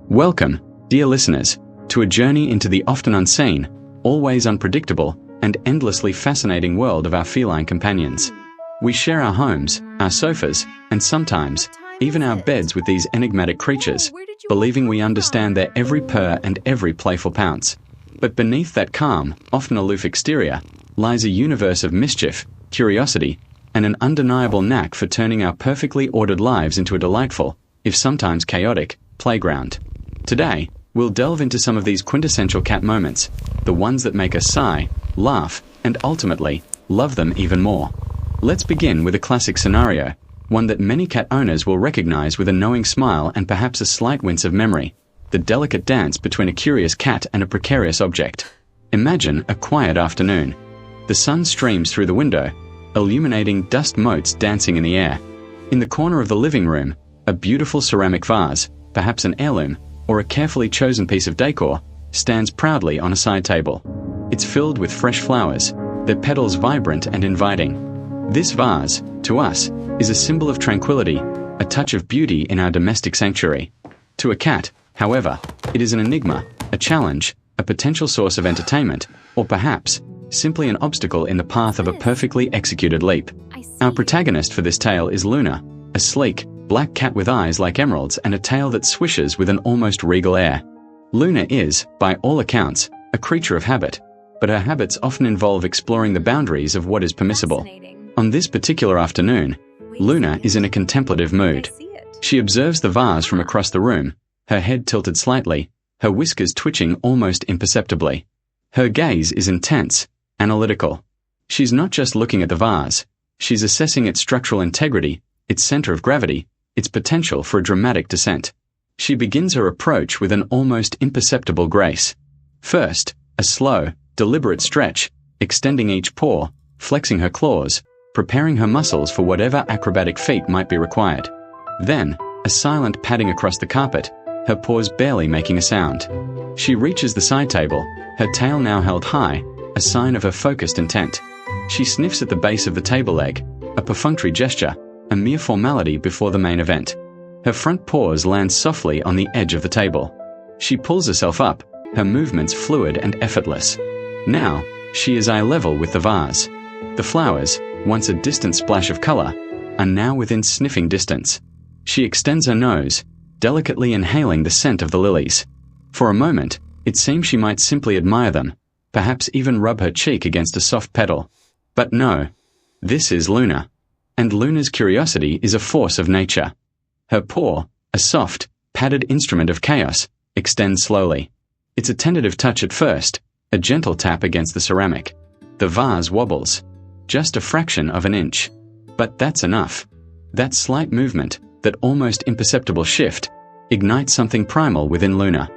Welcome, dear listeners, to a journey into the often unseen, always unpredictable, and endlessly fascinating world of our feline companions. We share our homes, our sofas, and sometimes even our beds with these enigmatic creatures, believing we understand their every purr and every playful pounce. But beneath that calm, often aloof exterior, lies a universe of mischief, curiosity, and an undeniable knack for turning our perfectly ordered lives into a delightful, if sometimes chaotic, playground. Today, we'll delve into some of these quintessential cat moments, the ones that make us sigh, laugh, and ultimately, love them even more. Let's begin with a classic scenario, one that many cat owners will recognize with a knowing smile and perhaps a slight wince of memory: the delicate dance between a curious cat and a precarious object. Imagine a quiet afternoon. The sun streams through the window, illuminating dust motes dancing in the air. In the corner of the living room, a beautiful ceramic vase, perhaps an heirloom, or a carefully chosen piece of decor, stands proudly on a side table. It's filled with fresh flowers, their petals vibrant and inviting. This vase, to us, is a symbol of tranquility, a touch of beauty in our domestic sanctuary. To a cat, however, it is an enigma, a challenge, a potential source of entertainment, or perhaps simply an obstacle in the path of a perfectly executed leap. Our protagonist for this tale is Luna, a sleek, black cat with eyes like emeralds and a tail that swishes with an almost regal air. Luna is, by all accounts, a creature of habit, but her habits often involve exploring the boundaries of what is permissible. On this particular afternoon, Luna is in a contemplative mood. She observes the vase from across the room, her head tilted slightly, her whiskers twitching almost imperceptibly. Her gaze is intense, analytical. She's not just looking at the vase, she's assessing its structural integrity, its center of gravity, its potential for a dramatic descent. She begins her approach with an almost imperceptible grace. First, a slow, deliberate stretch, extending each paw, flexing her claws, preparing her muscles for whatever acrobatic feat might be required. Then, a silent padding across the carpet, her paws barely making a sound. She reaches the side table, her tail now held high, a sign of her focused intent. She sniffs at the base of the table leg, a perfunctory gesture, a mere formality before the main event. Her front paws land softly on the edge of the table. She pulls herself up, her movements fluid and effortless. Now, she is eye level with the vase. The flowers, once a distant splash of color, are now within sniffing distance. She extends her nose, delicately inhaling the scent of the lilies. For a moment, it seems she might simply admire them, perhaps even rub her cheek against a soft petal. But no, this is Luna. And Luna's curiosity is a force of nature. Her paw, a soft, padded instrument of chaos, extends slowly. It's a tentative touch at first, a gentle tap against the ceramic. The vase wobbles, just a fraction of an inch. But that's enough. That slight movement, that almost imperceptible shift, ignites something primal within Luna.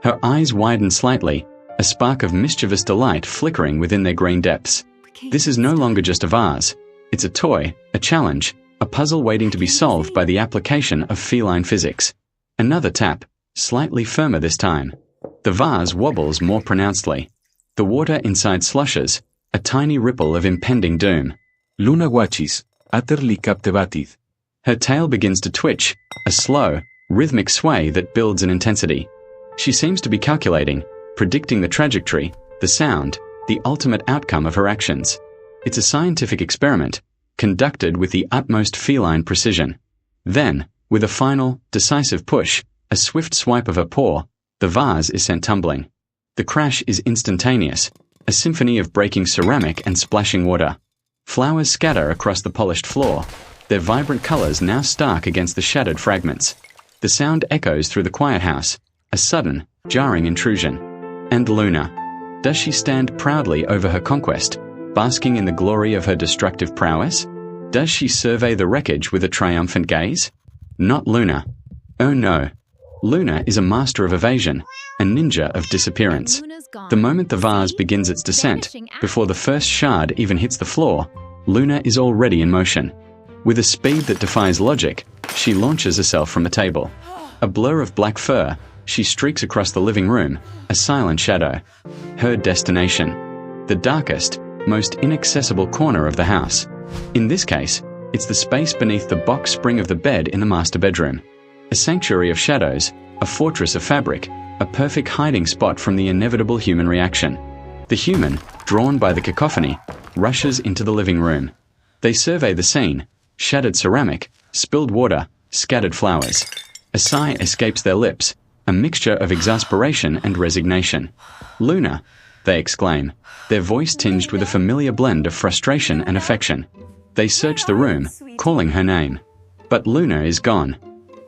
Her eyes widen slightly, a spark of mischievous delight flickering within their green depths. This is no longer just a vase. It's a toy, a challenge, a puzzle waiting to be solved by the application of feline physics. Another tap, slightly firmer this time. The vase wobbles more pronouncedly. The water inside slushes, a tiny ripple of impending doom. Luna watchis, utterly captivated. Her tail begins to twitch, a slow, rhythmic sway that builds in intensity. She seems to be calculating, predicting the trajectory, the sound, the ultimate outcome of her actions. It's a scientific experiment, conducted with the utmost feline precision. Then, with a final, decisive push, a swift swipe of her paw, the vase is sent tumbling. The crash is instantaneous, a symphony of breaking ceramic and splashing water. Flowers scatter across the polished floor, their vibrant colors now stark against the shattered fragments. The sound echoes through the quiet house, a sudden, jarring intrusion. And Luna. Does she stand proudly over her conquest, basking in the glory of her destructive prowess? Does she survey the wreckage with a triumphant gaze? Not Luna. Oh no. Luna is a master of evasion, a ninja of disappearance. The moment the vase begins its descent, before the first shard even hits the floor, Luna is already in motion. With a speed that defies logic, she launches herself from the table. A blur of black fur, she streaks across the living room, a silent shadow. Her destination. The darkest, most inaccessible corner of the house. In this case, it's the space beneath the box spring of the bed in the master bedroom. A sanctuary of shadows, a fortress of fabric, a perfect hiding spot from the inevitable human reaction. The human, drawn by the cacophony, rushes into the living room. They survey the scene: shattered ceramic, spilled water, scattered flowers. A sigh escapes their lips, a mixture of exasperation and resignation. "Luna," they exclaim, their voice tinged with a familiar blend of frustration and affection. They search the room, calling her name. But Luna is gone.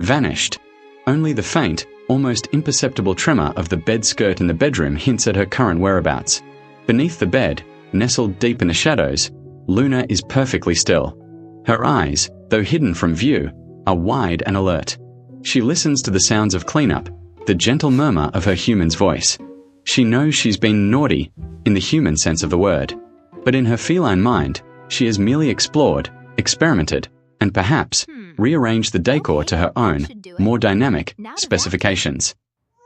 Vanished. Only the faint, almost imperceptible tremor of the bed skirt in the bedroom hints at her current whereabouts. Beneath the bed, nestled deep in the shadows, Luna is perfectly still. Her eyes, though hidden from view, are wide and alert. She listens to the sounds of cleanup, the gentle murmur of her human's voice. She knows she's been naughty, in the human sense of the word. But in her feline mind, she has merely explored, experimented, and perhaps rearranged the decor to her own, more dynamic, specifications.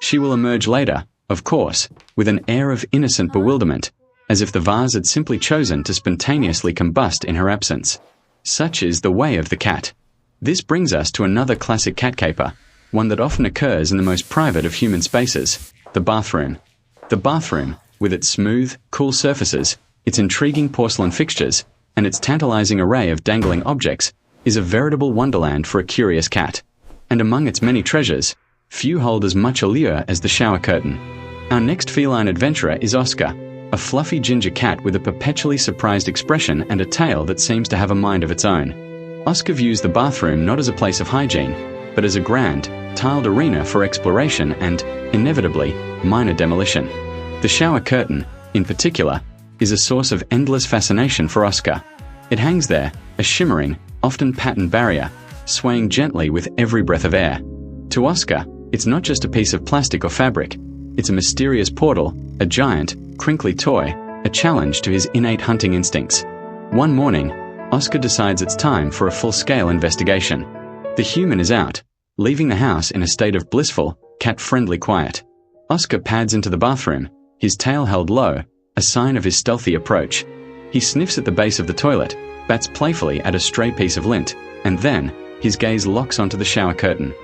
She will emerge later, of course, with an air of innocent bewilderment, as if the vase had simply chosen to spontaneously combust in her absence. Such is the way of the cat. This brings us to another classic cat caper, one that often occurs in the most private of human spaces, the bathroom. The bathroom, with its smooth, cool surfaces, its intriguing porcelain fixtures, and its tantalizing array of dangling objects, is a veritable wonderland for a curious cat. And among its many treasures, few hold as much allure as the shower curtain. Our next feline adventurer is Oscar, a fluffy ginger cat with a perpetually surprised expression and a tail that seems to have a mind of its own. Oscar views the bathroom not as a place of hygiene, but as a grand, tiled arena for exploration and, inevitably, minor demolition. The shower curtain, in particular, is a source of endless fascination for Oscar. It hangs there, a shimmering, often patterned barrier, swaying gently with every breath of air. To Oscar, it's not just a piece of plastic or fabric. It's a mysterious portal, a giant, crinkly toy, a challenge to his innate hunting instincts. One morning, Oscar decides it's time for a full-scale investigation. The human is out, leaving the house in a state of blissful, cat-friendly quiet. Oscar pads into the bathroom, his tail held low, a sign of his stealthy approach. He sniffs at the base of the toilet, bats playfully at a stray piece of lint, and then, his gaze locks onto the shower curtain.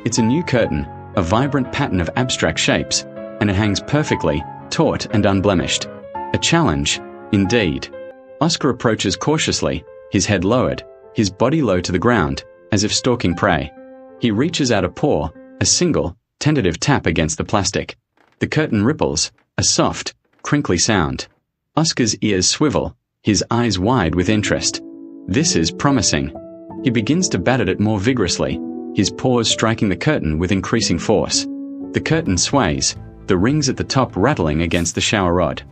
It's a new curtain, a vibrant pattern of abstract shapes, and it hangs perfectly, taut and unblemished. A challenge, indeed. Oscar approaches cautiously, his head lowered, his body low to the ground, as if stalking prey. He reaches out a paw, a single, tentative tap against the plastic. The curtain ripples, a soft, crinkly sound. Oscar's ears swivel, his eyes wide with interest. This is promising. He begins to bat at it more vigorously, his paws striking the curtain with increasing force. The curtain sways, the rings at the top rattling against the shower rod.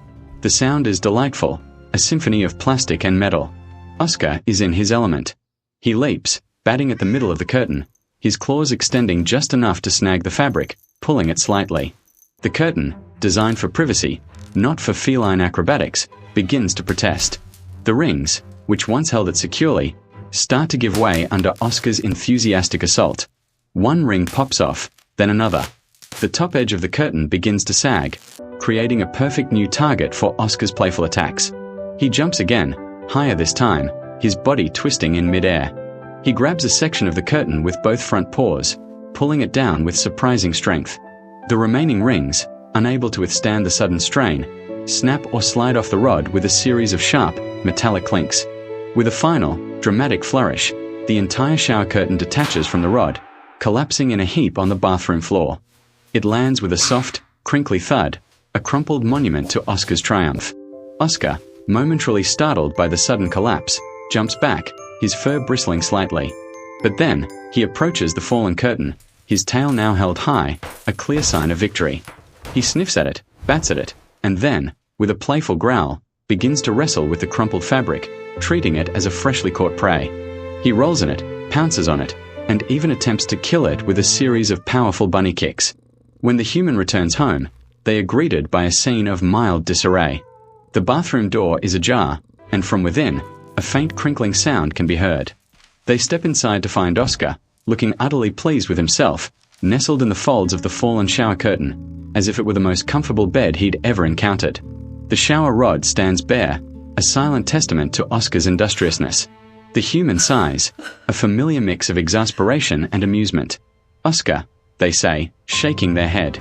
The sound is delightful, a symphony of plastic and metal. Oscar is in his element. He leaps, batting at the middle of the curtain, his claws extending just enough to snag the fabric, pulling it slightly. The curtain, designed for privacy, not for feline acrobatics, begins to protest. The rings, which once held it securely, start to give way under Oscar's enthusiastic assault. One ring pops off, then another. The top edge of the curtain begins to sag, creating a perfect new target for Oscar's playful attacks. He jumps again, higher this time, his body twisting in mid-air. He grabs a section of the curtain with both front paws, pulling it down with surprising strength. The remaining rings, unable to withstand the sudden strain, snap or slide off the rod with a series of sharp, metallic clinks. With a final, dramatic flourish, the entire shower curtain detaches from the rod, collapsing in a heap on the bathroom floor. It lands with a soft, crinkly thud, a crumpled monument to Oscar's triumph. Oscar, momentarily startled by the sudden collapse, jumps back, his fur bristling slightly. But then, he approaches the fallen curtain, his tail now held high, a clear sign of victory. He sniffs at it, bats at it, and then, with a playful growl, begins to wrestle with the crumpled fabric, treating it as a freshly caught prey. He rolls in it, pounces on it, and even attempts to kill it with a series of powerful bunny kicks. When the human returns home, they are greeted by a scene of mild disarray. The bathroom door is ajar, and from within, a faint crinkling sound can be heard. They step inside to find Oscar, looking utterly pleased with himself, nestled in the folds of the fallen shower curtain, as if it were the most comfortable bed he'd ever encountered. The shower rod stands bare, a silent testament to Oscar's industriousness. The human sighs, a familiar mix of exasperation and amusement. Oscar, they say, shaking their head.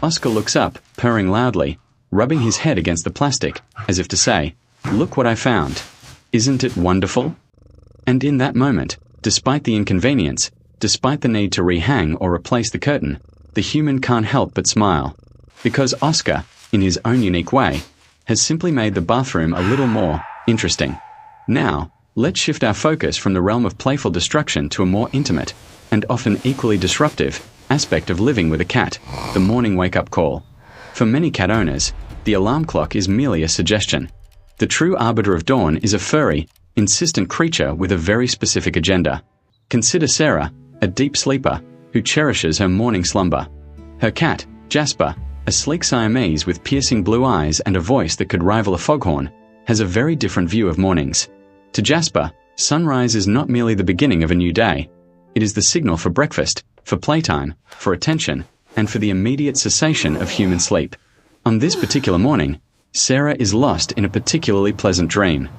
Oscar looks up, purring loudly, rubbing his head against the plastic, as if to say, "Look what I found. Isn't it wonderful?" And in that moment, despite the inconvenience, despite the need to rehang or replace the curtain, the human can't help but smile. Because Oscar, in his own unique way, has simply made the bathroom a little more interesting. Now, let's shift our focus from the realm of playful destruction to a more intimate, and often equally disruptive, aspect of living with a cat, the morning wake-up call. For many cat owners, the alarm clock is merely a suggestion. The true arbiter of dawn is a furry, insistent creature with a very specific agenda. Consider Sarah, a deep sleeper, who cherishes her morning slumber. Her cat, Jasper, a sleek Siamese with piercing blue eyes and a voice that could rival a foghorn, has a very different view of mornings. To Jasper, sunrise is not merely the beginning of a new day. It is the signal for breakfast, for playtime, for attention, and for the immediate cessation of human sleep. On this particular morning, Sarah is lost in a particularly pleasant dream.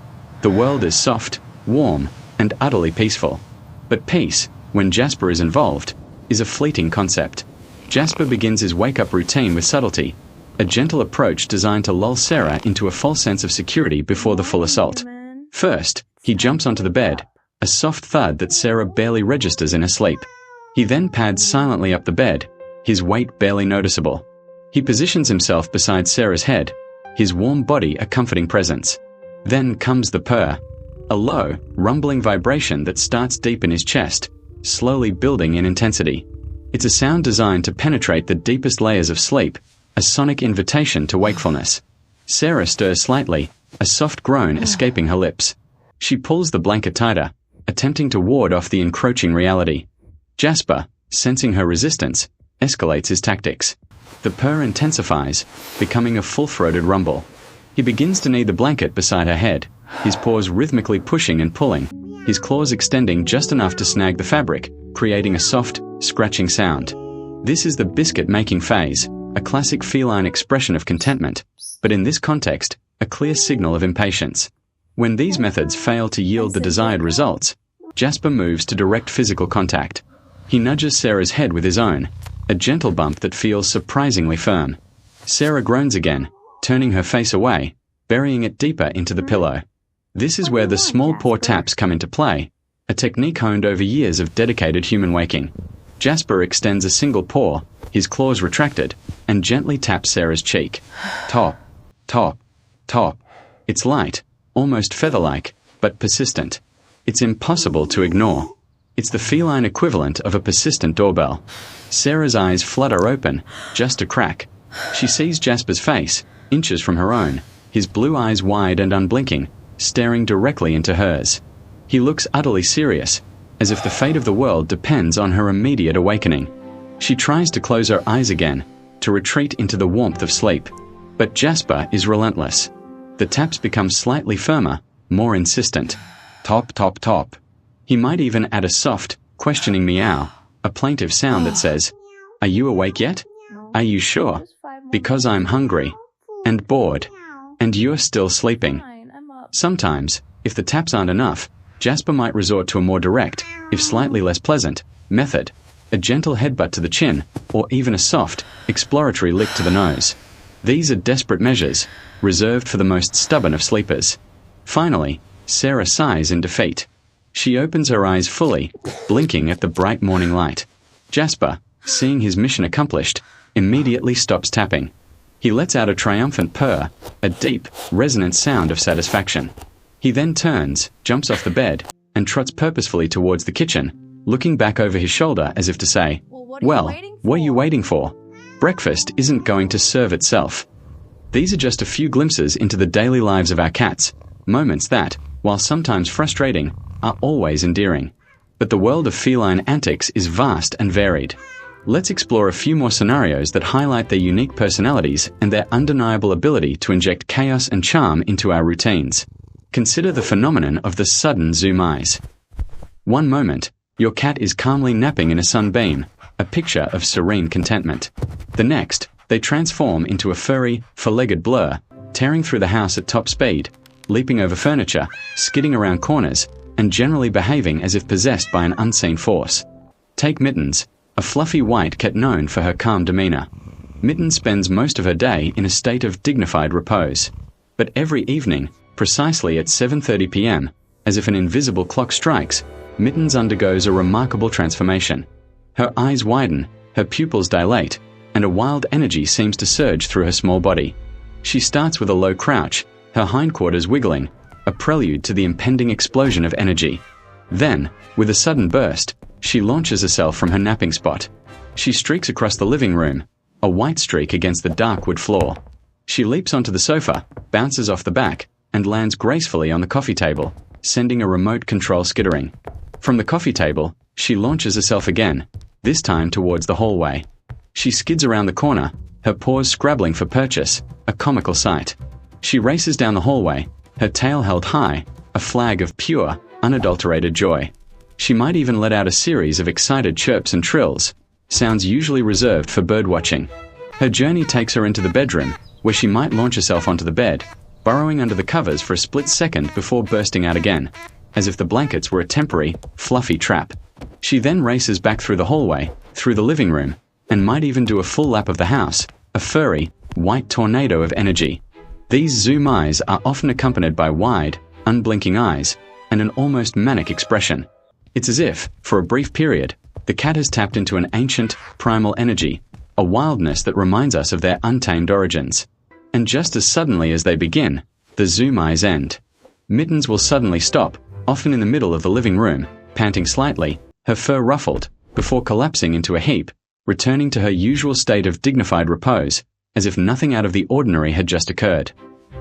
The world is soft, warm, and utterly peaceful. But peace, when Jasper is involved, is a fleeting concept. Jasper begins his wake-up routine with subtlety, a gentle approach designed to lull Sarah into a false sense of security before the full assault. First, he jumps onto the bed, a soft thud that Sarah barely registers in her sleep. He then pads silently up the bed, his weight barely noticeable. He positions himself beside Sarah's head, his warm body a comforting presence. Then comes the purr, a low, rumbling vibration that starts deep in his chest, slowly building in intensity. It's a sound designed to penetrate the deepest layers of sleep, a sonic invitation to wakefulness. Sarah stirs slightly, a soft groan escaping her lips. She pulls the blanket tighter, attempting to ward off the encroaching reality. Jasper, sensing her resistance, escalates his tactics. The purr intensifies, becoming a full-throated rumble. He begins to knee the blanket beside her head, his paws rhythmically pushing and pulling, his claws extending just enough to snag the fabric, creating a soft, scratching sound. This is the biscuit-making phase, a classic feline expression of contentment, but in this context, a clear signal of impatience. When these methods fail to yield the desired results, Jasper moves to direct physical contact. He nudges Sarah's head with his own, a gentle bump that feels surprisingly firm. Sarah groans again, turning her face away, burying it deeper into the pillow. This is where the small paw taps come into play, a technique honed over years of dedicated human waking. Jasper extends a single paw, his claws retracted, and gently taps Sarah's cheek. Top, top, top. It's light, almost feather-like, but persistent. It's impossible to ignore. It's the feline equivalent of a persistent doorbell. Sarah's eyes flutter open, just a crack. She sees Jasper's face, inches from her own, his blue eyes wide and unblinking, staring directly into hers. He looks utterly serious, as if the fate of the world depends on her immediate awakening. She tries to close her eyes again, to retreat into the warmth of sleep. But Jasper is relentless. The taps become slightly firmer, more insistent. Top, top, top. He might even add a soft, questioning meow, a plaintive sound that says, "Are you awake yet? Are you sure? Because I'm hungry, and bored, and you're still sleeping." Sometimes, if the taps aren't enough, Jasper might resort to a more direct, if slightly less pleasant, method, a gentle headbutt to the chin, or even a soft, exploratory lick to the nose. These are desperate measures, reserved for the most stubborn of sleepers. Finally, Sarah sighs in defeat. She opens her eyes fully, blinking at the bright morning light. Jasper, seeing his mission accomplished, immediately stops tapping. He lets out a triumphant purr, a deep, resonant sound of satisfaction. He then turns, jumps off the bed, and trots purposefully towards the kitchen, looking back over his shoulder as if to say, "Well, what are you waiting for? Breakfast isn't going to serve itself." These are just a few glimpses into the daily lives of our cats, moments that, while sometimes frustrating, are always endearing. But the world of feline antics is vast and varied. Let's explore a few more scenarios that highlight their unique personalities and their undeniable ability to inject chaos and charm into our routines. Consider the phenomenon of the sudden zoomies. One moment, your cat is calmly napping in a sunbeam, a picture of serene contentment. The next, they transform into a furry, four-legged blur, tearing through the house at top speed, leaping over furniture, skidding around corners, and generally behaving as if possessed by an unseen force. Take Mittens, a fluffy white cat known for her calm demeanor. Mitten spends most of her day in a state of dignified repose. But every evening, precisely at 7:30 p.m., as if an invisible clock strikes, Mittens undergoes a remarkable transformation. Her eyes widen, her pupils dilate, and a wild energy seems to surge through her small body. She starts with a low crouch, her hindquarters wiggling, a prelude to the impending explosion of energy. Then, with a sudden burst, she launches herself from her napping spot. She streaks across the living room, a white streak against the dark wood floor. She leaps onto the sofa, bounces off the back, and lands gracefully on the coffee table, sending a remote control skittering. From the coffee table, she launches herself again, this time towards the hallway. She skids around the corner, her paws scrabbling for purchase, a comical sight. She races down the hallway, her tail held high, a flag of pure, unadulterated joy. She might even let out a series of excited chirps and trills, sounds usually reserved for birdwatching. Her journey takes her into the bedroom, where she might launch herself onto the bed, burrowing under the covers for a split second before bursting out again, as if the blankets were a temporary, fluffy trap. She then races back through the hallway, through the living room, and might even do a full lap of the house, a furry, white tornado of energy. These zoomies are often accompanied by wide, unblinking eyes, and an almost manic expression. It's as if, for a brief period, the cat has tapped into an ancient, primal energy, a wildness that reminds us of their untamed origins. And just as suddenly as they begin, the zoomies end. Mittens will suddenly stop, often in the middle of the living room, panting slightly, her fur ruffled, before collapsing into a heap, returning to her usual state of dignified repose, as if nothing out of the ordinary had just occurred.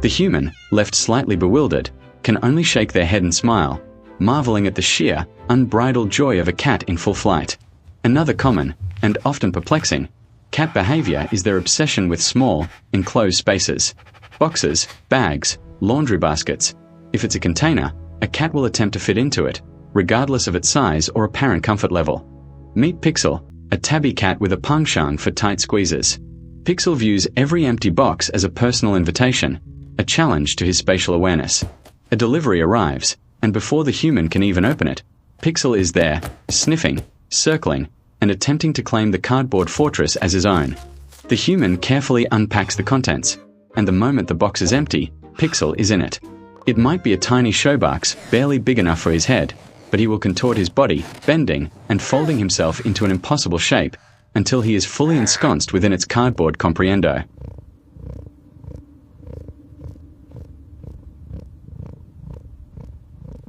The human, left slightly bewildered, can only shake their head and smile, marveling at the sheer, unbridled joy of a cat in full flight. Another common, and often perplexing, cat behavior is their obsession with small, enclosed spaces. Boxes, bags, laundry baskets. If it's a container, a cat will attempt to fit into it, regardless of its size or apparent comfort level. Meet Pixel, a tabby cat with a penchant for tight squeezes. Pixel views every empty box as a personal invitation, a challenge to his spatial awareness. A delivery arrives, and before the human can even open it, Pixel is there, sniffing, circling, and attempting to claim the cardboard fortress as his own. The human carefully unpacks the contents, and the moment the box is empty, Pixel is in it. It might be a tiny showbox, barely big enough for his head, but he will contort his body, bending and folding himself into an impossible shape, until he is fully ensconced within its cardboard comprehendo.